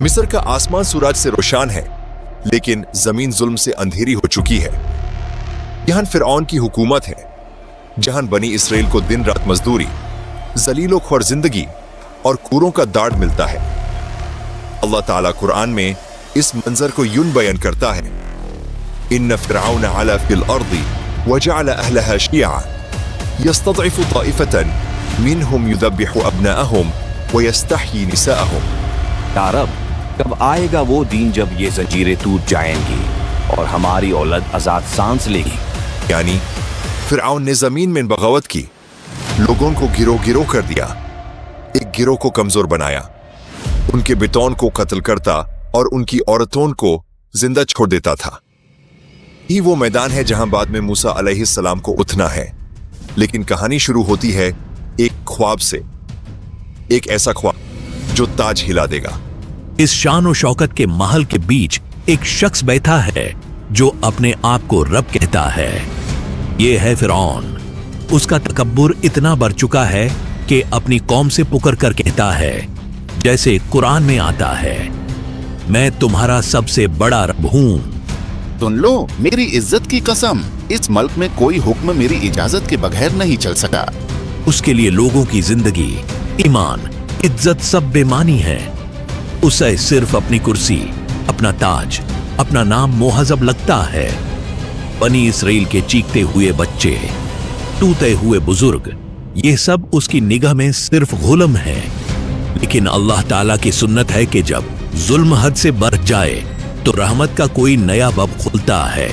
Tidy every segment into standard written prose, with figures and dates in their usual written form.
मिस्र का आसमान सूरज से रोशन है, लेकिन जमीन जुल्म से अंधेरी हो चुकी है। यहाँ फिरौन की हुकूमत है, जहां बनी इसराइल को दिन रात मजदूरी, जलीलो ख्वार जिंदगी और कूरों का दाड़ मिलता है। अल्लाह ताला कुरान में इस मंजर को यूं बयान करता है, इन्न फिरऔन अला फिल अर्दी वजअल अहलहा शियअ यस्तदइफु ताइफतन मिनहुम युदब्बिहु अब्नाअहुम वयस्तहयी निसाअहुम। यारब, कब आएगा वो दिन जब ये जंजीरें टूट जाएंगी और हमारी औलाद आजाद सांस लेगी। यानी फिरऔन ने जमीन में बगावत की, लोगों को गिरोह गिरोह कर दिया, एक गिरोह को कमजोर बनाया, उनके बितौन को कत्ल करता और उनकी औरतों को जिंदा छोड़ देता था। ये वो मैदान है जहां बाद में मूसा अलैहिस्सलाम को उठना है। लेकिन कहानी शुरू होती है एक ख्वाब से, एक ऐसा ख्वाब जो ताज हिला देगा। इस शान और शौकत के महल के बीच एक शख्स बैठा है जो अपने आप को रब कहता है। ये है फिरौन। उसका तकब्बुर इतना बढ़ चुका है कि अपनी कौम से पुकार कर कहता है, जैसे कुरान में आता है, मैं तुम्हारा सबसे बड़ा रब हूं। सुन लो, मेरी इज्जत की कसम, इस मुल्क में कोई हुक्म मेरी इजाजत के बगैर नहीं चल सका। उसके लिए लोगों की जिंदगी, ईमान, इज्जत सब बेमानी है। उसे सिर्फ अपनी कुर्सी, अपना ताज, अपना नाम मुहज़्ज़ब लगता है। बनी इसराइल के चीखते हुए बच्चे, टूटे हुए बुजुर्ग, ये सब उसकी निगाह में सिर्फ गुलाम है। लेकिन अल्लाह ताला की सुन्नत है कि जब जुल्म हद से बढ़ जाए तो रहमत का कोई नया बब खुलता है।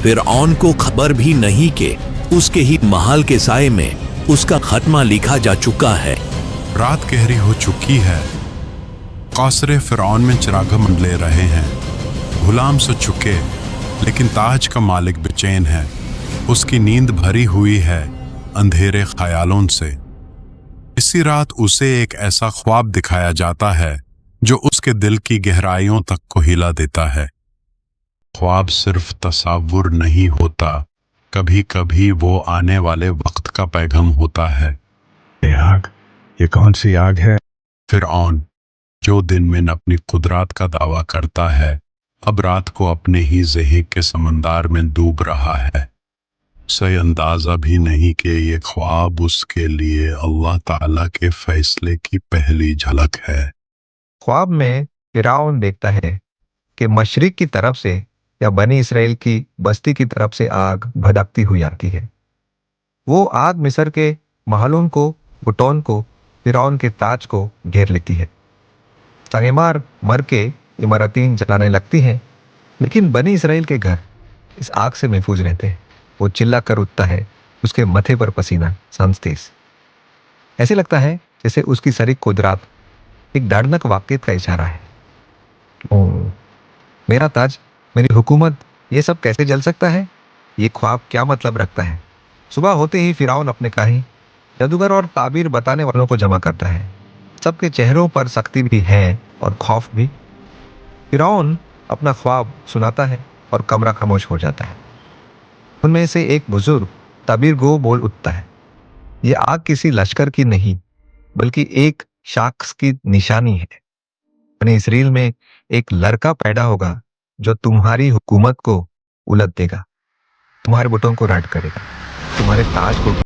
फिरऔन को खबर भी नहीं कि उसके ही महल के साए में उसका खात्मा लिखा जा चुका है। रात गहरी हो चुकी है, कासरे फिरौन में चिराग मंडले रहे हैं। गुलाम सो चुके, लेकिन ताज का मालिक बेचैन है। उसकी नींद भरी हुई है अंधेरे ख्यालों से। इसी रात उसे एक ऐसा ख्वाब दिखाया जाता है जो उसके दिल की गहराइयों तक को हिला देता है। ख्वाब सिर्फ तसव्वुर नहीं होता, कभी कभी वो आने वाले वक्त का पैगाम होता है। आग, ये कौन सी आग है? फिरऔन, जो दिन में अपनी कुदरत का दावा करता है, अब रात को अपने ही ज़हन के समंदर में डूब रहा है। उसे अंदाजा भी नहीं कि ये ख्वाब उसके लिए अल्लाह ताला के फैसले की पहली झलक है। ख्वाब में फिरौन देखता है कि मशरिक की तरफ से या बनी इसराइल की बस्ती की तरफ से आग भड़कती हुई आती है। वो आग मिस्र के महलों को, बुटोन को, फिरौन के ताज को घेर लेती है। तगेमार मर के इमारतें जलाने लगती हैं, लेकिन बनी इसराइल के घर इस आग से महफूज रहते हैं। वो चिल्ला कर उठता है, उसके माथे पर पसीना सांस-तेज। ऐसे लगता है जैसे उसकी सारी कुदरत एक दर्दनाक वाक़ियत का इशारा है। ओह! मेरा ताज, मेरी हुकूमत, ये सब कैसे जल सकता है? ये ख्वाब क्या मतलब रखता है? सुबह होते ही फिरौन अपने काही जादूगर और ताबीर बताने वालों को जमा करता है। सबके चेहरों पर सख्ती भी है और खौफ भी। फिरौन अपना ख्वाब सुनाता है और कमरा खामोश हो जाता है। उनमें से एक बुजुर्ग ताबीर गो बोल उठता है, ये आग किसी लश्कर की नहीं, बल्कि एक शख्स की निशानी है। बनी इसराइल में एक लड़का पैदा होगा जो तुम्हारी हुकूमत को उलट देगा, तुम्हारे बुतों को रद्द करेगा, तुम्हारे ताज को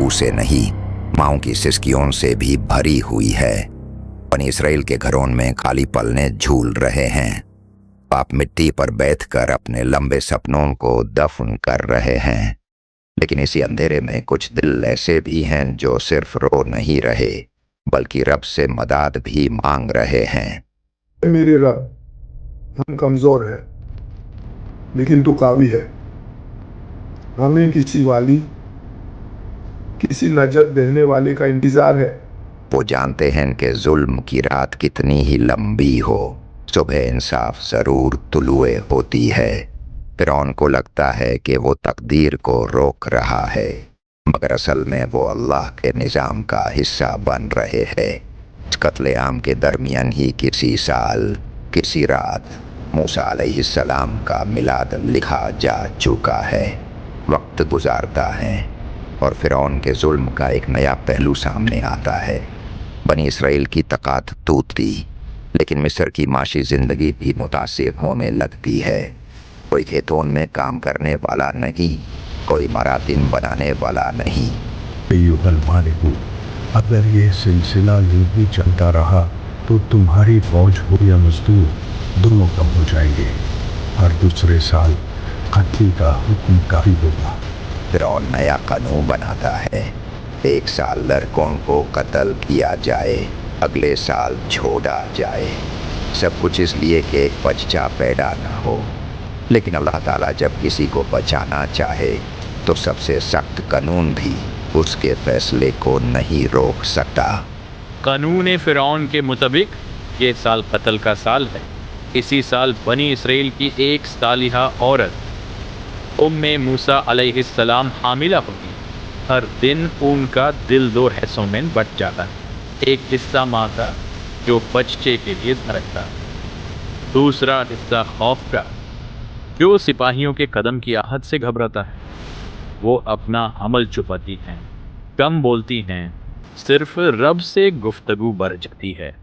लहू से नहीं, माओं की सिसकियों से भी भरी हुई है। बनी इसराइल के घरों में काली पलने झूल रहे हैं। आप मिट्टी पर बैठकर अपने लंबे सपनों को दफन कर रहे हैं। लेकिन इसी अंधेरे में कुछ दिल ऐसे भी हैं जो सिर्फ रो नहीं रहे बल्कि रब से मदद भी मांग रहे हैं। मेरे रब, हम कमजोर हैं लेकिन तू कावी है। हमें किसी वाली, किसी नजर देने वाले का इंतजार है। वो जानते हैं कि जुल्म की रात कितनी ही लंबी हो, सुबह इंसाफ जरूर तुलुए होती है। फिरौन को लगता है कि वो तकदीर को रोक रहा है, मगर असल में वो अल्लाह के निज़ाम का हिस्सा बन रहे हैं। इस कत्लेआम के दरमियान ही किसी साल, किसी रात मूसा अलैहिस्सलाम का मिलाद लिखा जा चुका है। वक्त गुजारता है और फिरौन के जुल्म का एक नया पहलू सामने आता है। बनी इसराइल की तकात टूटती, लेकिन मिस्र की माशी ज़िंदगी भी मुतासिर होने लगती है। कोई खेतों में काम करने वाला नहीं, कोई मरातिन बनाने वाला नहीं। अय्युहल मालिकू, अगर ये सिलसिला यूं ही चलता रहा तो तुम्हारी फौज हो या मजदूर, दोनों कम हो जाएंगे। हर दूसरे साल कत्ल का हुक्म काफी होगा। फिरौन नया कानून बनाता है, एक साल लड़कों को कत्ल किया जाए, अगले साल छोड़ा जाए। सब कुछ इसलिए कि एक बच्चा पैदा न हो। लेकिन अल्लाह ताला जब किसी को बचाना चाहे तो सबसे सख्त कानून भी उसके फैसले को नहीं रोक सकता। कानून फ़िरौन के मुताबिक ये साल कत्ल का साल है। इसी साल बनी इसराइल की एक सालिहा औरत उम्मे मूसा अलैहिस्सलाम हामिला होगी। हर दिन उनका दिल दो हिस्सों में बट जाता है। एक हिस्सा माँ का जो बच्चे के लिए धड़कता, दूसरा हिस्सा खौफ का जो सिपाहियों के कदम की आहट से घबराता है। वो अपना अमल छुपाती हैं, कम बोलती हैं, सिर्फ रब से गुफ्तगू बढ़ जाती है।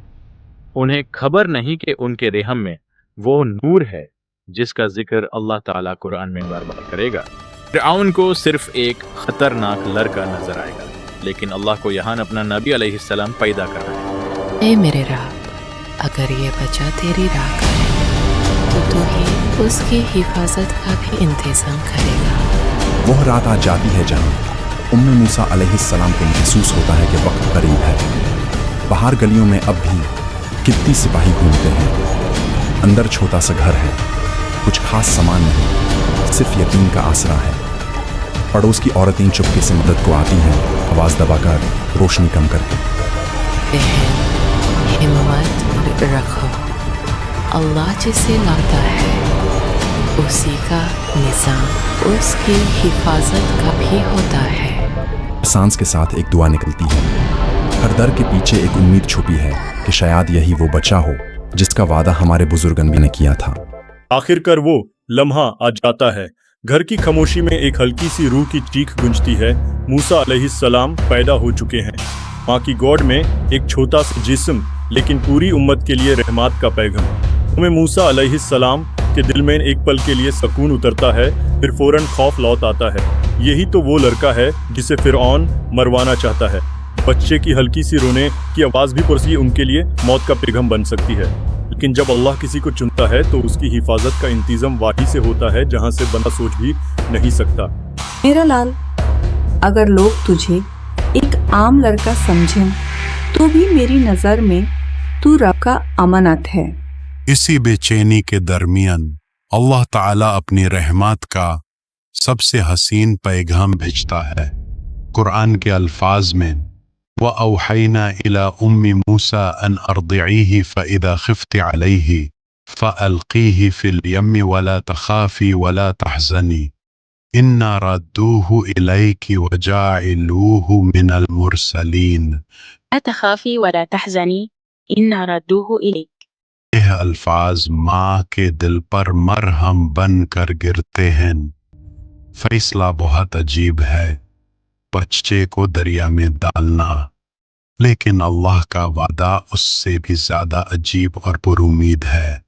उन्हें खबर नहीं कि उनके रेहम में वो नूर है जिसका जिक्र अल्लाह ताला कुरान में बार बार करेगा। फिरऔन को सिर्फ एक खतरनाक लड़का नजर आएगा, लेकिन अल्लाह को यहाँ अपना नबी अलैहिस्सलाम पैदा कर रहा है। ए मेरे रब, अगर ये बच्चा तेरी राह का है तो तू ही उसकी हिफाजत का भी इंतजाम करेगा। वह रात आ जाती है जहाँ उम्मे मूसा अलैहिस्सलाम को महसूस होता है कि वक्त करीब है। बाहर गलियों में अब भी कितनी सिपाही घूमते हैं। अंदर छोटा सा घर है, कुछ खास सामान नहीं, सिर्फ यकीन का आसरा है। पड़ोस की औरतें चुपके से मदद को आती हैं, आवाज़ दबाकर, रोशनी कम करके। बहन, हिम्मत रखो, अल्लाह जिसे लाता है उसी का निज़ाम उसकी हिफाजत का भी होता है। सांस के साथ एक दुआ निकलती है। हर दर के पीछे एक उम्मीद छुपी है कि शायद यही वो बच्चा हो जिसका वादा हमारे बुजुर्गन भी ने किया था। आखिरकार वो लम्हा आ जाता है। घर की खामोशी में एक हल्की सी रूह की चीख गूंजती है। मूसा अलैहिस्सलाम पैदा हो चुके हैं। माँ की गोद में एक छोटा सा जिस्म, लेकिन पूरी उम्मत के लिए रहमत का पैगाम। उम्मे मूसा अलैहिस्सलाम के दिल में एक पल के लिए सुकून उतरता है, फिर फौरन खौफ लौट आता है। यही तो वो लड़का है जिसे फिरऔन मरवाना चाहता है। बच्चे की हल्की सी रोने की आवाज़ भी पुरसी उनके लिए मौत का पैगाम बन सकती है। लेकिन जब अल्लाह किसी को चुनता है तो उसकी हिफाजत का इंतजाम वहीं से होता है जहाँ से बंदा सोच भी नहीं सकता। मेरा लाल, अगर लोग तुझे एक आम लड़का समझें तो भी मेरी नज़र में तू रब का अमानत है। इसी बेचैनी के दरमियान अल्लाह ताला अपनी रहमत का सबसे हसीन पैगाम भेजता है। कुरान के अल्फाज में व औहैना इला उम्मी मूसा अन अर्दिईही फ़इज़ा ख़िफ़्ति अलैही फ़अल्क़ीही फ़िल यम्मि वला तख़ाफ़ी वला तहज़नी इन्ना रद्दूहु इलैकी व जाइलूहु मिनल मुरसलीन। ला तख़ाफ़ी वला तहज़नी इन्ना रद्दूहु इलैक। यह अल्फाज माँ के दिल पर मरहम बन कर गिरते हैं। फैसला बहुत अजीब है, बच्चे को दरिया में डालना, लेकिन अल्लाह का वादा उससे भी ज्यादा अजीब और पुरुमीद है।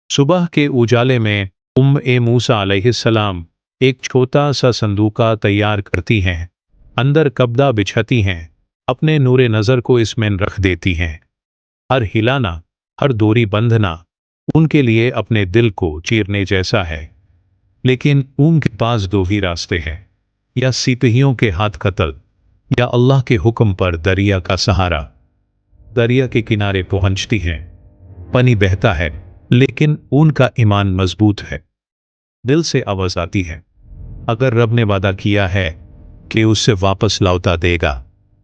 सुबह के उजाले में उम्मे मूसा अलैहिस्सलाम एक छोटा सा संदूका तैयार करती हैं। अंदर कब्दा बिछाती हैं, अपने नूरे नज़र को इसमें रख देती हैं। हर हिलाना, हर डोरी बंधना उनके लिए अपने दिल को चीरने जैसा है। लेकिन उनके पास दो ही रास्ते हैं, या सिपाहियों के हाथ कत्ल, या अल्लाह के हुक्म पर दरिया का सहारा। दरिया के किनारे पहुंचती हैं, पानी बहता है, लेकिन उनका ईमान मजबूत है। दिल से आवाज आती है, अगर रब ने वादा किया है कि उससे वापस लौटा देगा,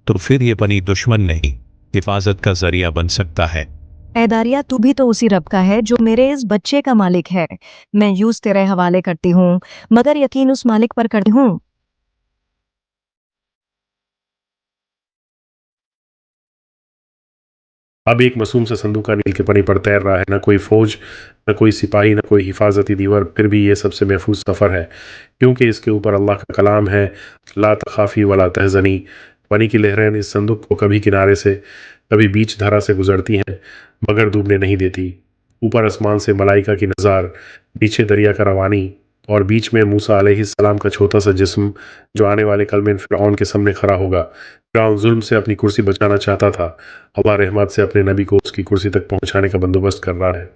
तो फिर ये पानी दुश्मन नहीं, हिफाजत का जरिया बन सकता है। ऐ दारिया, तू भी तो उसी रब का है जो मेरे इस बच्चे का मालिक है। मैं यूं तेरे हवाले करती हूँ, मगर यकीन उस मालिक पर करती हूँ। अब एक मासूम सा संदूका नील के पानी पर तैर रहा है, न कोई फौज, न कोई सिपाही, न कोई हिफाजती दीवार, फिर भी ये सबसे महफूज सफ़र है, क्योंकि इसके ऊपर अल्लाह का कलाम है, ला तखाफी वला तहज़नी। पानी की लहरें इस संदूक को कभी किनारे से, कभी बीच धारा से गुजरती हैं, मगर डूबने नहीं देती। ऊपर आसमान से मलाइका की नज़ार, नीचे दरिया का रवानी, और बीच में मूसा अलैहिस्सलाम का छोटा सा जिस्म, जो आने वाले कल में फ़िरऔन के सामने खड़ा होगा। फ़िरऔन जुल्म से अपनी कुर्सी बचाना चाहता था, अल्लाह रहमत से अपने नबी को उसकी कुर्सी तक पहुंचाने का बंदोबस्त कर रहा है।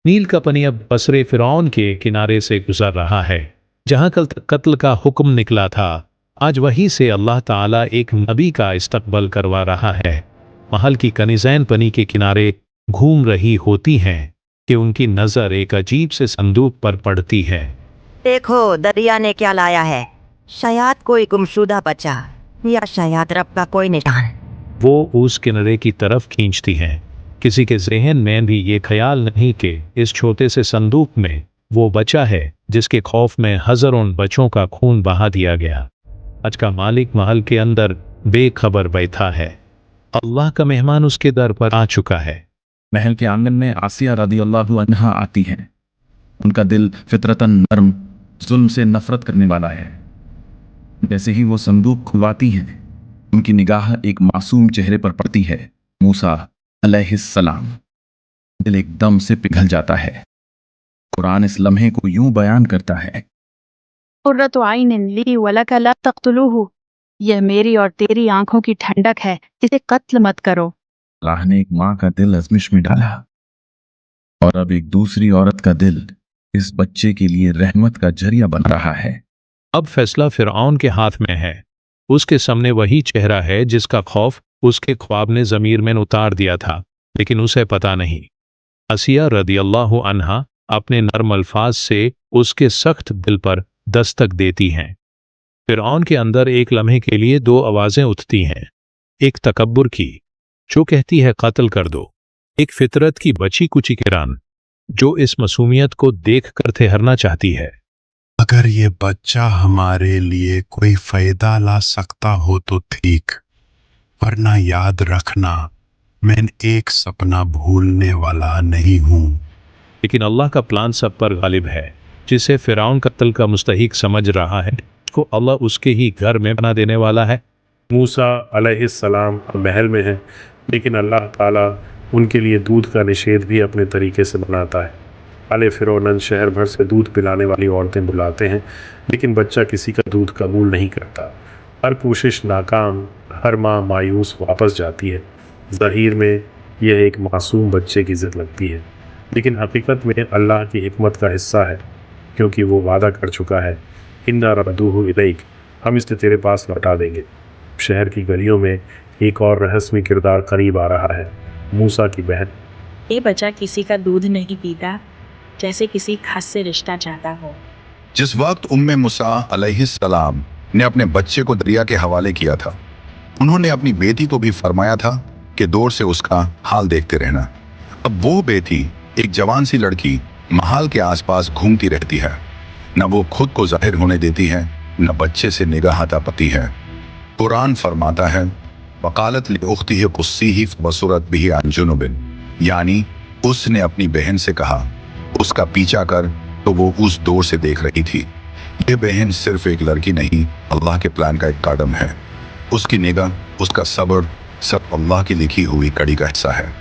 नील का पानी अब बसरे फ़िरऔन के किनारे से गुजर रहा है, जहां कल तक कत्ल का हुक्म निकला था। आज वहीं से अल्लाह ताला एक नबी का इस्तकबाल करवा रहा है। महल की कनीज़ैन पानी के किनारे घूम रही होती हैं कि उनकी नज़र एक अजीब से संदूक पर पड़ती है। देखो दरिया ने क्या लाया है, शायद कोई गुमशुदा बच्चा, या शायद रब का कोई निशान। वो उस किनारे की तरफ खींचती हैं। किसी के ज़हन में भी ये ख्याल नहीं कि इस छोटे से संदूक में वो बच्चा है जिसके खौफ में हज़ारों बच्चों का खून बहा दिया गया। आज का मालिक महल के अंदर बेखबर बैठा है। अल्लाह का मेहमान उसके दर पर आ चुका है। महल के आंगन में आसिया रदियल्लाहु अन्हा आती हैं। उनका दिल फितरतन नर्म, जुल्म से नफरत करने वाला है। जैसे ही वो संदूक खुलवाती हैं, उनकी निगाह एक मासूम चेहरे पर पड़ती है, मूसा अलैहिस्सलाम। दिल एकदम से पिघल जाता है। कुरान इस लम्हे को यूं बयान करता है, कुर्रतु आइनिन ली वलक ला तक़्तुलूहु, यह मेरी और तेरी आंखों की ठंडक है, इसे कत्ल मत करो। अल्लाह ने एक माँ का दिल अज़मिश में डाला, और अब एक दूसरी औरत का दिल इस बच्चे के लिए रहमत का जरिया बन रहा है। अब फैसला फ़िरऔन के हाथ में है। उसके सामने वही चेहरा है जिसका खौफ उसके ख्वाब ने ज़मीर में उतार दिया था, लेकिन उसे पता नहीं। आसिया रदियल्लाहु अन्हा अपने नर्म अल्फाज से उसके सख्त दिल पर दस्तक देती हैं। फ़िरऔन के अंदर एक लम्हे के लिए दो आवाज़ें उठती हैं, एक तकब्बुर की जो कहती है कत्ल कर दो, एक फितरत की बची कुची किरण जो इस मासूमियत को देख कर ठहरना चाहती है। अगर ये बच्चा हमारे लिए कोई फायदा ला सकता हो तो ठीक, वरना याद रखना मैं एक सपना भूलने वाला नहीं हूँ। लेकिन अल्लाह का प्लान सब पर गालिब है। जिसे फ़िरऔन कत्ल का मुस्तहिक समझ रहा है, उसको अल्लाह उसके ही घर में बना देने वाला है। मूसा अलैहिस्सलाम महल में है, लेकिन अल्लाह ताला उनके लिए दूध का निषेध भी अपने तरीके से बनाता है। आले फ़िरौन शहर भर से दूध पिलाने वाली औरतें बुलाते हैं, लेकिन बच्चा किसी का दूध कबूल नहीं करता। हर कोशिश नाकाम, हर माँ मायूस वापस जाती है। ज़हीर में यह एक मासूम बच्चे की ज़िद लगती है, लेकिन हकीकत में अल्लाह की हिकमत का हिस्सा है, क्योंकि वो वादा कर चुका है, इन्ना रद्दूहु इलैक, हम इसे तेरे पास लौटा देंगे। शहर की गलियों में एक और रहस्यमय किरदार करीब आ रहा है, मूसा की बहन। ये बच्चा किसी का दूध नहीं पीता, जैसे किसी खास से रिश्ता चाहता हो। जिस वक्त उम्मे मूसा अलैहिस्सलाम ने अपने बच्चे को दरिया के हवाले किया था, उन्होंने अपनी बेटी को भी फरमाया था कि दूर से उसका हाल देखते रहना। अब वो बेटी, एक जवान सी लड़की, महल के आसपास घूमती रहती है। न वो खुद को जाहिर होने देती है, न बच्चे से निगाह हटाती है। कुरान फरमाता है, वकालत लिउख्तिही कुस्सीही फबसुरत बिही अन जुनुबिन, यानी उसने अपनी बहन से कहा उसका पीछा कर, तो वो उस दूर से देख रही थी। ये बहन सिर्फ एक लड़की नहीं, अल्लाह के प्लान का एक कदम है। उसकी निगाह, उसका सब्र सब अल्लाह की लिखी हुई कड़ी का हिस्सा है।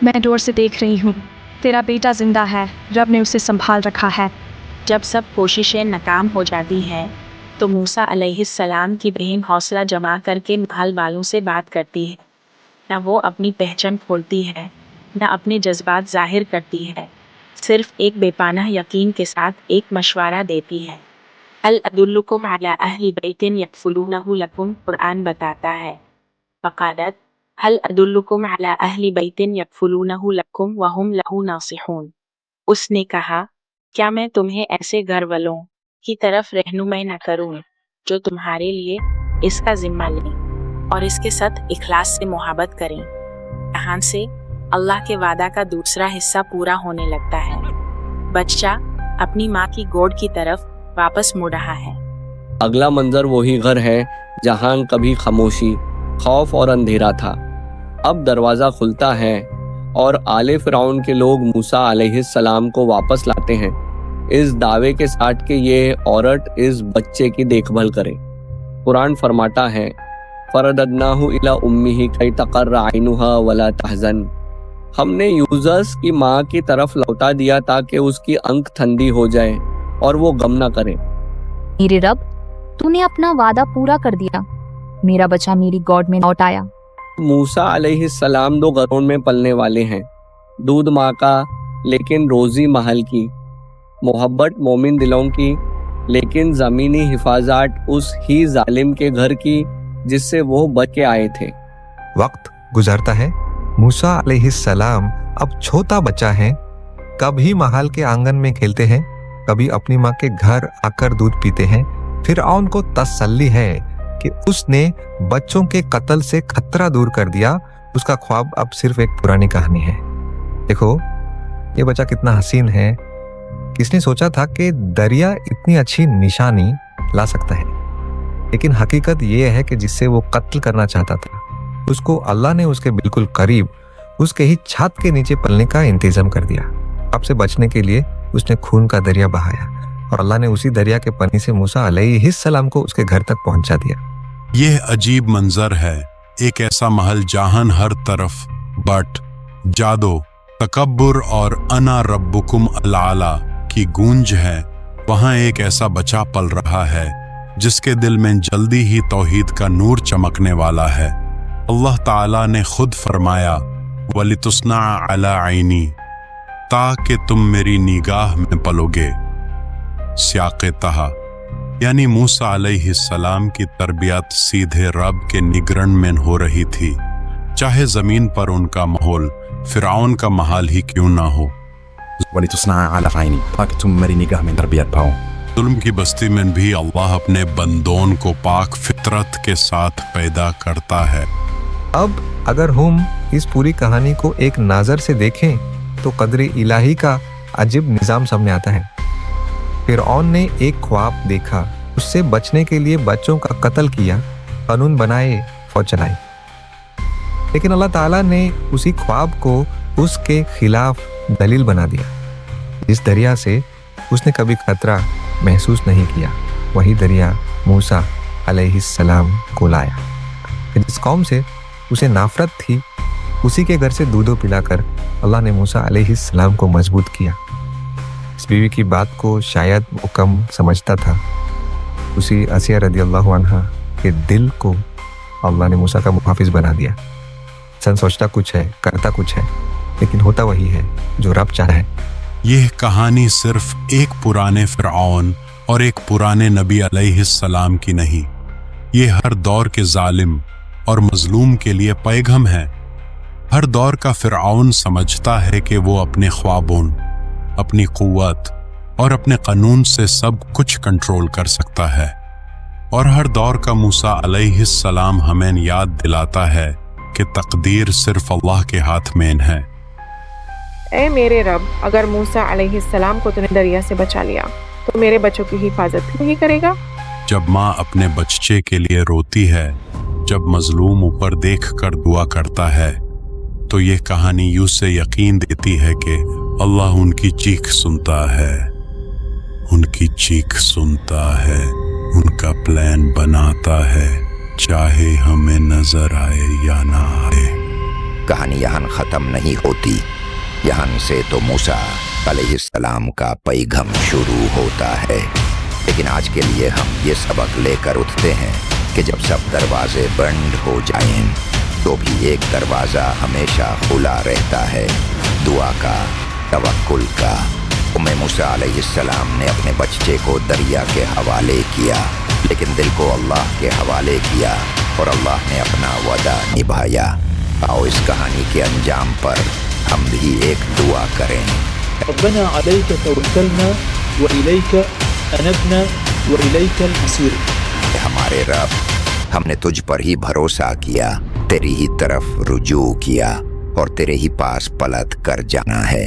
मैं दूर से देख रही हूँ, तेरा बेटा जिंदा है, रब ने उसे संभाल रखा है। जब सब कोशिशें नाकाम हो जाती हैं, तो मूसा अलैहिस्सलाम की बहन हौसला जमा करके महल वालों से बात करती है। न वो अपनी पहचान खोलती है, न अपने जज्बात जाहिर करती है, सिर्फ एक बेपनाह यकीन के साथ एक मशवरा देती है। अल अदुल्लुकुम अला अहली बैतिन यकफुलूनहु लकुम, कुरान बताता है। फ़क़ालत हल अदुल्लुकुम अला अहली बैतिन यकफुलूनहु लकुम वहुम लहू नासिहून। उसने कहा, क्या मैं तुम्हें ऐसे घर वालों की तरफ रहनुमाई न करूं जो तुम्हारे लिए इसका जिम्मा लें और इसके साथ इखलास से मोहब्बत करें। यहाँ से अल्लाह के वादा का दूसरा हिस्सा पूरा होने लगता है। बच्चा अपनी माँ की गोद की तरफ वापस मुड़ रहा है। अगला मंजर वही घर है जहाँ कभी खामोशी, खौफ और अंधेरा था। अब दरवाज़ा खुलता है और आले फिरौन के लोग मूसा अलैहिस्सलाम को वापस लाते हैं, इस दावे के साथ कि ये औरत इस बच्चे की देखभाल करे। कुरान फरमाता है, फरददनाहु इला उम्मिही कई तकर्रा ऐनुहा वला तहज़न। हमने यूजर्स की माँ की तरफ लौटा दिया ताकि उसकी आंख ठंडी हो जाए और वो गम ना करे। मेरे रब, तूने अपना वादा पूरा कर दिया। मेरा बच्चा मेरी गॉड में लौट आया। मूसा अलैहिस्सलाम 2 घरों में पलने वाले हैं, दूध माँ का लेकिन रोजी महल की, मोहब्बत मोमिन दिलों की लेकिन ज़मीनी हिफाजत उस ही जालिम के घर की जिससे वो बच के आए थे। वक्त गुजरता है। मूसा अलैहिस्सलाम अब छोटा बच्चा है। कभी महल के आंगन में खेलते हैं, कभी अपनी माँ के घर आकर दूध पीते हैं। फिरऔन को तसल्ली है कि उसने बच्चों के कत्ल से खतरा दूर कर दिया। उसका ख्वाब अब सिर्फ एक पुरानी कहानी है। देखो ये बच्चा कितना हसीन है। किसने सोचा था कि दरिया इतनी अच्छी निशानी ला सकता है, लेकिन हकीकत ये है कि जिससे वो कत्ल करना चाहता था उसको अल्लाह ने उसके बिल्कुल करीब उसके ही छत के नीचे पलने का इंतजाम कर दिया। अब से बचने के लिए उसने खून का दरिया बहाया और अल्लाह ने उसी दरिया के पानी से मूसा अलैहिस्सलाम को उसके घर तक पहुंचा दिया। यह अजीब मंजर है। एक ऐसा महल जहां हर तरफ बट, जादो, तकब्बुर और अना रब्बुकुम अल-आला की गूंज है। वहां एक ऐसा बच्चा पल रहा है जिसके दिल में जल्दी ही तौहीद का नूर चमकने वाला है। अल्लाह ताला ने खुद फरमाया, वलितुस्ना अला ऐनी, ताकि तुम मेरी निगाह में पलोगे। सियाक़े तहा यानी मूसा अलैहिस्सलाम की तरबियत सीधे रब के निगरान में हो रही थी, चाहे जमीन पर उनका माहौल फिरौन का महल ही क्यों ना हो। वलितुस्ना अला ऐनी, ताकि तुम मेरी निगाह में तरबियत पाओ। जुल्म की बस्ती में भी अल्लाह अपने बंदों को पाक फितरत के साथ पैदा करता है। अब अगर हम इस पूरी कहानी को एक नज़र से देखें तो कदरे इलाही का अजीब निज़ाम सामने आता है। फिरऔन ने एक ख्वाब देखा, उससे बचने के लिए बच्चों का कत्ल किया, कानून बनाए, फौज चलाई। लेकिन अल्लाह ताला ने उसी ख्वाब को उसके खिलाफ दलील बना दिया। इस दरिया से उसने कभी खतरा महसूस नहीं किया, वही दरिया मूसा अलैहिस्सलाम को लाया। जिस कौम से उसे नाफरत थी, उसी के घर से दूधो पिलाकर अल्लाह ने मूसा अलैहिस्सलाम को मजबूत किया। इस बीवी की बात को शायद वो कम समझता था। उसी आसिया रदियल्लाहु अन्हा के दिल को अल्लाह ने मूसा का मुहाफिज बना दिया। इंसान सोचता कुछ है, करता कुछ है, लेकिन होता वही है जो रब चाहे है। यह कहानी सिर्फ एक पुराने फिरऔन और एक पुराने नबी अलैहिस्सलाम की नहीं, ये हर दौर के जालिम और मजलूम के लिए पैगाम है। हर दौर का फिरऔन समझता है कि वो अपने ख्वाबों, अपनी कुव्वत और अपने कानून से सब कुछ कंट्रोल कर सकता है, और हर दौर का मूसा अलैहिस्सलाम हमें याद दिलाता है कि तकदीर सिर्फ अल्लाह के हाथ में है। ऐ मेरे रब, अगर मूसा अलैहिस्सलाम को तूने दरिया से बचा लिया तो मेरे बच्चों की हिफाजत क्यों नहीं करेगा? जब माँ अपने बच्चे के लिए रोती है, जब मजलूम ऊपर देख कर दुआ करता है, तो ये कहानी यूं से यकीन देती है कि अल्लाह उनकी चीख सुनता है, उनकी चीख सुनता है, उनका प्लान बनाता है, चाहे हमें नजर आए या ना आए। कहानी यहाँ खत्म नहीं होती। यहाँ से तो मूसा अलैहिस्सलाम का पैगाम शुरू होता है। लेकिन आज के लिए हम ये सबक लेकर उठते हैं कि जब सब दरवाजे बंद हो जाएं तो भी एक दरवाज़ा हमेशा खुला रहता है, दुआ का, तवक्कुल का। उम्मे मूसा अलैहिस्सलाम ने अपने बच्चे को दरिया के हवाले किया, लेकिन दिल को अल्लाह के हवाले किया और अल्लाह ने अपना वादा निभाया। आओ इस कहानी के अंजाम पर हम भी एक दुआ करें। रब्बना अलैका तवक्कलना व इलैका अनबना व इलैका अल-मसीर। हमारे रब, हमने तुझ पर ही भरोसा किया, तेरी ही तरफ रुजू किया और तेरे ही पास पलट कर जाना है।